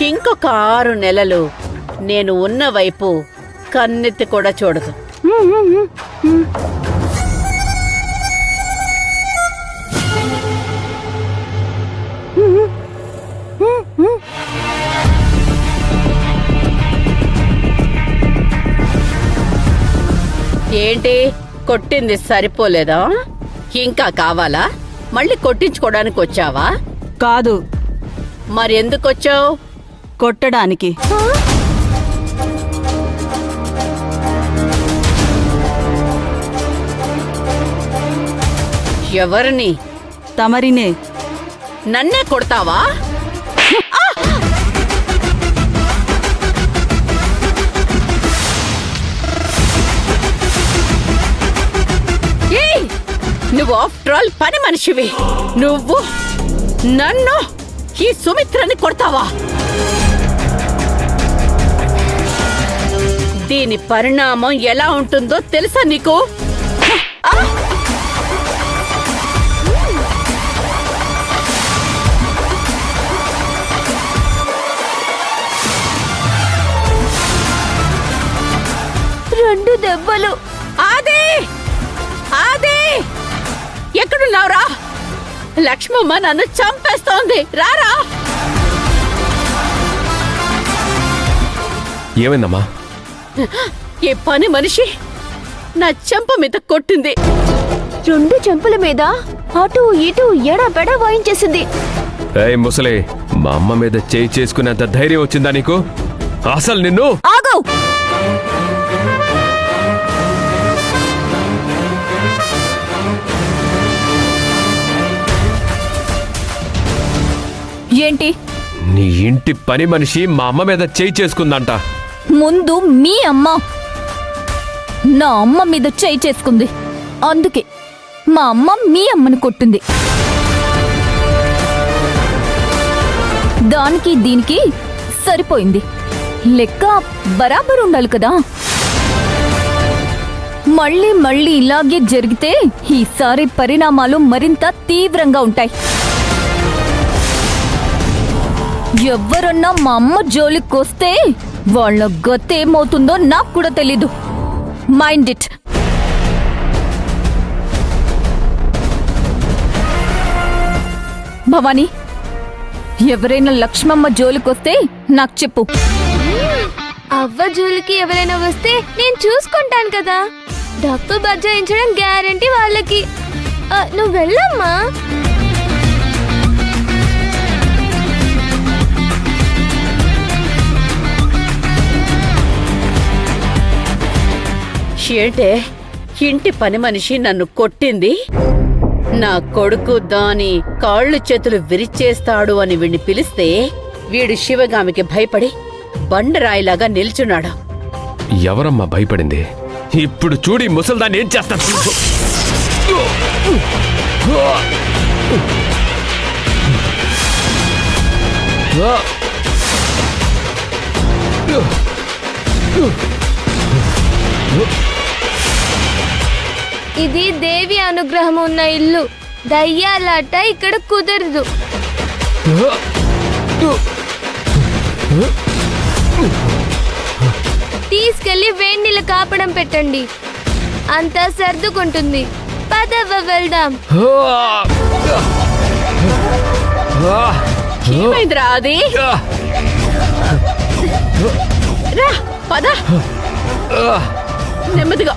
ఇంకొక 6 నెలలు నేను ఉన్న వైపు కన్నెత్తి కూడా చూడదు. ఏంటి కొట్టింది సరిపోలేదా? ఇంకా కావాలా? మళ్ళీ కొట్టించుకోవడానికి వచ్చావా? కాదు, మరి ఎందుకు వచ్చావు? కొట్టడానికి. ఎవరిని? తమరినే. నన్నే కొడతావా? నువ్వు ఆఫ్టర్ ఆల్ పని మనిషివి. నువ్వు నన్ను ఈ సుమిత్రని కొడతావా? దీని పరిణామం ఎలా ఉంటుందో తెలుసా నీకు? రెండు దెబ్బలు. ఆది, ఆది, ఎక్కడున్నావురా? లక్ష్మమ్మ నన్ను చంపేస్తోంది, రారా. ఏమైందమ్మా? ఈ పని మనిషి నా చెంప మీద కొట్టింది. 2 చెంపుల మీద అటు ఇటు ఎడబెడ వాయించేసింది. ఏయ్ ముసలి, మా అమ్మ మీద చేయి చేసుకునేంత ధైర్యం వచ్చిందా నీకు? అసలు నిన్ను... ఆగు! ఏంటి? నీ ఇంటి పని మనిషి మా అమ్మ మీద చేయి చేసుకుందంట. ముందు మీ అమ్మ నా అమ్మ మీద చేయి చేసుకుంది. అందుకే మా అమ్మ మీ అమ్మను కొట్టింది. దానికి దీనికి సరిపోయింది. లెక్క బరాబర్ ఉండాలి కదా. మళ్ళీ మళ్ళీ ఇలాగే జరిగితే ఈసారి పరిణామాలు మరింత తీవ్రంగా ఉంటాయి. ఎవ్వరన్నా మా అమ్మ జోలికొస్తే వాళ్ళ గతేమవుతుందో నాకు కూడా తెలీదు. Mind it. భవానీ, ఎవరైనా లక్ష్మమ్మ జోలికొస్తే నాకు చెప్పు. అవ్వ జోలికి ఎవరైనా వస్తే నేను చూసుకుంటాను కదా. డబ్బు బజాయించడం గ్యారంటీ వాళ్ళకి. నువ్వు వెళ్ళమ్మా. ఏంటే ఇంటి పని మనిషి నన్ను కొట్టింది? నా కొడుకు దాని కాళ్ళు చేతులు విరిచేస్తాడు అని వీడిని పిలిస్తే వీడు శివగామికి భయపడి బండరాయిలాగా నిల్చున్నాడు. ఎవరమ్మా భయపడింది? ఇప్పుడు చూడి ముసల్దాన్ని ఏం చేస్తా. ఇది దేవి అనుగ్రహం ఉన్న ఇల్లు. దయ్యాలాట ఇక్కడ కుదరదు. తీసుకెళ్లి వేణీళ్ళ కాపడం పెట్టండి. అంతా సర్దుకుంటుంది. పదవ వెళ్దాం. ఏమైందిరా అది? రా పద, నెమ్మదిగా.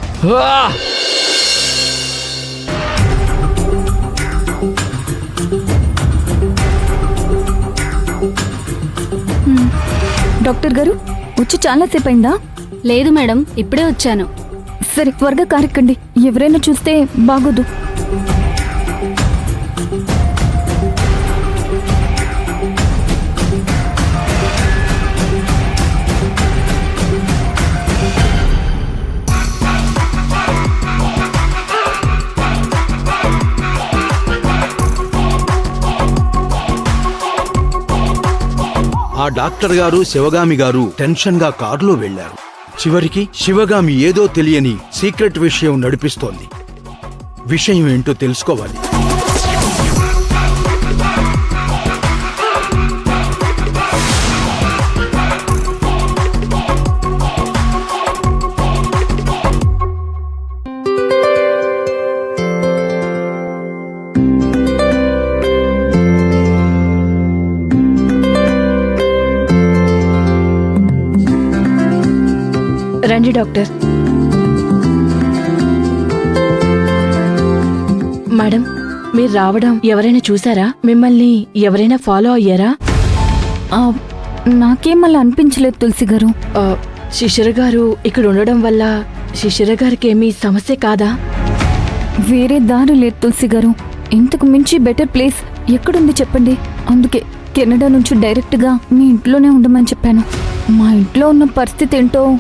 డాక్టర్ గారు వచ్చి చాలాసేపు అయిందా? లేదు మేడం, ఇప్పుడే వచ్చాను. సరే త్వరగా కారెక్కండి, ఎవరైనా చూస్తే బాగోదు. ఆ డాక్టర్ గారు శివగామి గారు టెన్షన్ గా కారులో వెళ్లారు. చివరికి శివగామి ఏదో తెలియని సీక్రెట్ విషయం నడిపిస్తోంది. విషయం ఏంటో తెలుసుకోవాలి. రండి డాక్టర్. మేడం, మీరు రావడం ఎవరైనా చూసారా? మిమ్మల్ని ఎవరైనా ఫాలో అయ్యారా? ఆ, నాకేం అలా అనిపించలేదు తులసి గారు. శిశిర గారు ఇక్కడ ఉండడం వల్ల శిశిర గారికి ఏమీ సమస్య కాదా? వేరే దారి లేదు తులసి గారు. ఇంతకు మించి బెటర్ ప్లేస్ ఎక్కడుంది చెప్పండి. అందుకే కెనడా నుంచి డైరెక్ట్గా మీ ఇంట్లోనే ఉండమని చెప్పాను. మా ఇంట్లో ఉన్న పరిస్థితి ఏంటో